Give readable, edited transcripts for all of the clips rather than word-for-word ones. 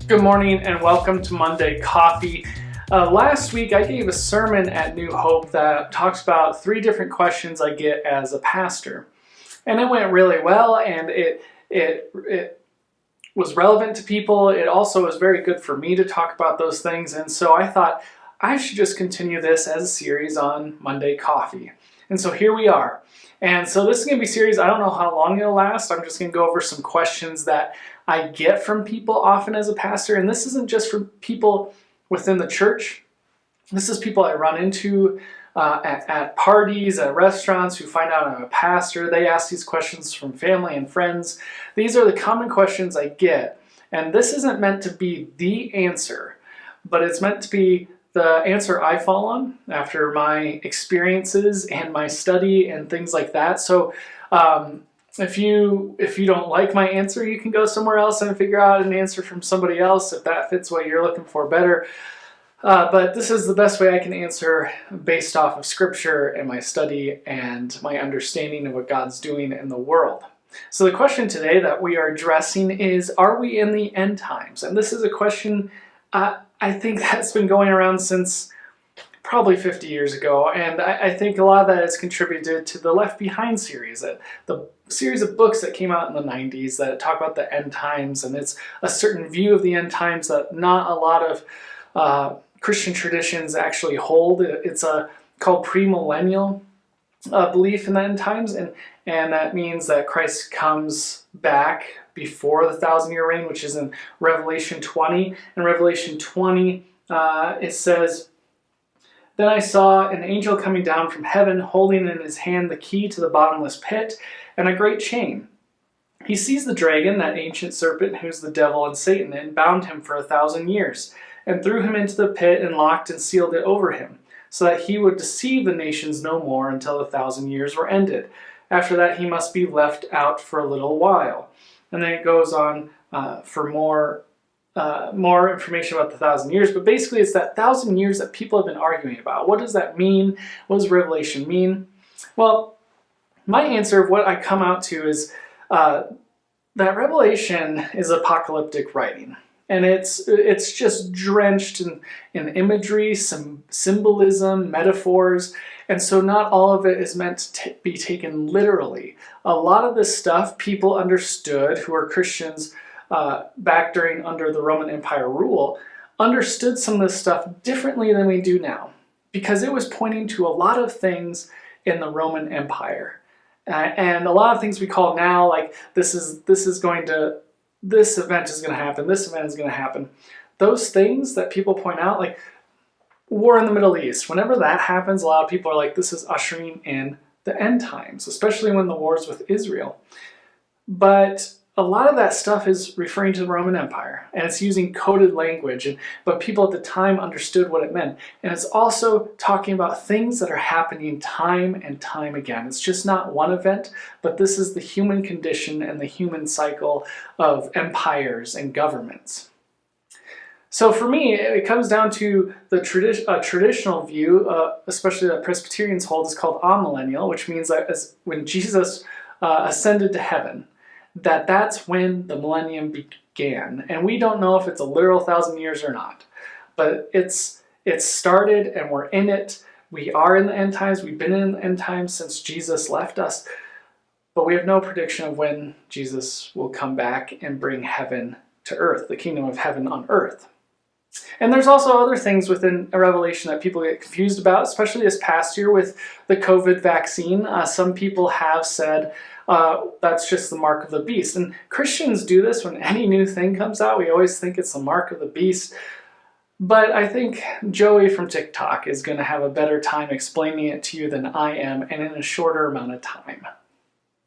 Good morning and welcome to Monday Coffee. Last week I gave a sermon at New Hope that talks about 3 different questions I get as a pastor. And it went really well, and it was relevant to people. It also was very good for me to talk about those things, and so I thought I should just continue this as a series on Monday Coffee. And so here we are. And so this is going to be a series, I don't know how long it'll last. I'm just going to go over some questions that I get from people often as a pastor. And this isn't just for people within the church. This is people I run into at parties, at restaurants, who find out I'm a pastor. They ask these questions from family and friends. These are the common questions I get. And this isn't meant to be the answer, but it's meant to be the answer I fall on after my experiences and my study and things like that. So if you don't like my answer, you can go somewhere else and figure out an answer from somebody else if that fits what you're looking for better. But this is the best way I can answer based off of Scripture and my study and my understanding of what God's doing in the world. So the question today that we are addressing is, are we in the end times? And this is a question I think that's been going around since probably 50 years ago, and I think a lot of that has contributed to the Left Behind series, the series of books that came out in the 90s that talk about the end times, and it's a certain view of the end times that not a lot of Christian traditions actually hold. It's called premillennial belief in the end times, and that means that Christ comes back before the 1,000-year reign, which is in Revelation 20. In Revelation 20, it says, "Then I saw an angel coming down from heaven, holding in his hand the key to the bottomless pit and a great chain. He seized the dragon, that ancient serpent who's the devil and Satan, and bound him for 1,000 years, and threw him into the pit and locked and sealed it over him, so that he would deceive the nations no more until the 1,000 years were ended. After that he must be left out for a little while." And then it goes on for more information about the 1,000 years. But basically it's that 1,000 years that people have been arguing about. What does that mean? What does Revelation mean? Well, my answer of what I come out to is that Revelation is apocalyptic writing. And it's just drenched in imagery, some symbolism, metaphors, and so not all of it is meant to be taken literally. A lot of this stuff people understood who are Christians back under the Roman Empire rule, understood some of this stuff differently than we do now, because it was pointing to a lot of things in the Roman Empire. And a lot of things we call now, like this event is going to happen, this event is going to happen. Those things that people point out, like war in the Middle East, whenever that happens, a lot of people are like, this is ushering in the end times, especially when the wars with Israel. But a lot of that stuff is referring to the Roman Empire, and it's using coded language, but people at the time understood what it meant. And it's also talking about things that are happening time and time again. It's just not one event, but this is the human condition and the human cycle of empires and governments. So for me, it comes down to the traditional view, especially that Presbyterians hold, is called amillennial, which means that when Jesus ascended to heaven, that's when the millennium began. And we don't know if it's a literal 1,000 years or not, but it's started and we're in it. We are in the end times. We've been in the end times since Jesus left us, but we have no prediction of when Jesus will come back and bring heaven to earth, the kingdom of heaven on earth. And there's also other things within Revelation that people get confused about, especially this past year with the COVID vaccine. Some people have said that's just the mark of the beast. And Christians do this when any new thing comes out. We always think it's the mark of the beast. But I think Joey from TikTok is going to have a better time explaining it to you than I am, and in a shorter amount of time.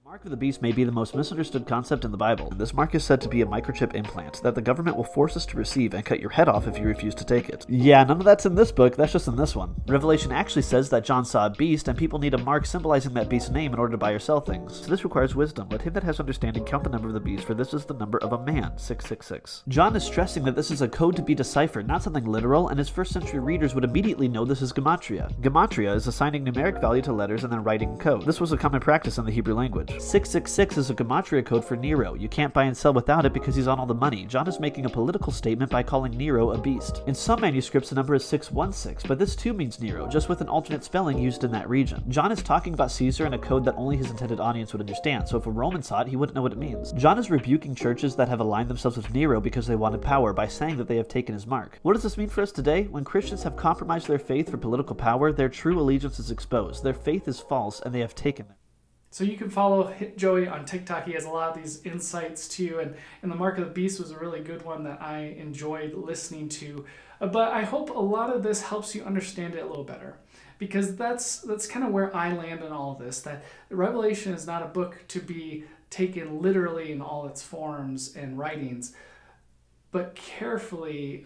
Mark of the Beast may be the most misunderstood concept in the Bible. This mark is said to be a microchip implant that the government will force us to receive and cut your head off if you refuse to take it. Yeah, none of that's in this book, that's just in this one. Revelation actually says that John saw a beast, and people need a mark symbolizing that beast's name in order to buy or sell things. So this requires wisdom. Let him that has understanding count the number of the beast, for this is the number of a man, 666. John is stressing that this is a code to be deciphered, not something literal, and his first century readers would immediately know this is gematria. Gematria is assigning numeric value to letters and then writing code. This was a common practice in the Hebrew language. 666 is a gematria code for Nero. You can't buy and sell without it because he's on all the money. John is making a political statement by calling Nero a beast. In some manuscripts, the number is 616, but this too means Nero, just with an alternate spelling used in that region. John is talking about Caesar in a code that only his intended audience would understand, so if a Roman saw it, he wouldn't know what it means. John is rebuking churches that have aligned themselves with Nero because they wanted power by saying that they have taken his mark. What does this mean for us today? When Christians have compromised their faith for political power, their true allegiance is exposed. Their faith is false, and they have taken it. So you can follow Joey on TikTok. He has a lot of these insights too, and the Mark of the Beast was a really good one that I enjoyed listening to. But I hope a lot of this helps you understand it a little better, because that's kind of where I land in all of this, that Revelation is not a book to be taken literally in all its forms and writings, but carefully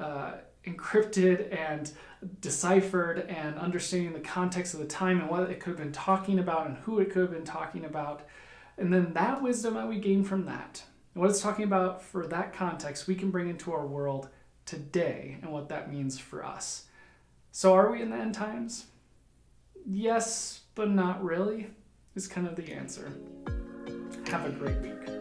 encrypted and deciphered, and understanding the context of the time and what it could have been talking about and who it could have been talking about. And then that wisdom that we gain from that, and what it's talking about for that context, we can bring into our world today and what that means for us. So are we in the end times? Yes, but not really, is kind of the answer. Have a great week.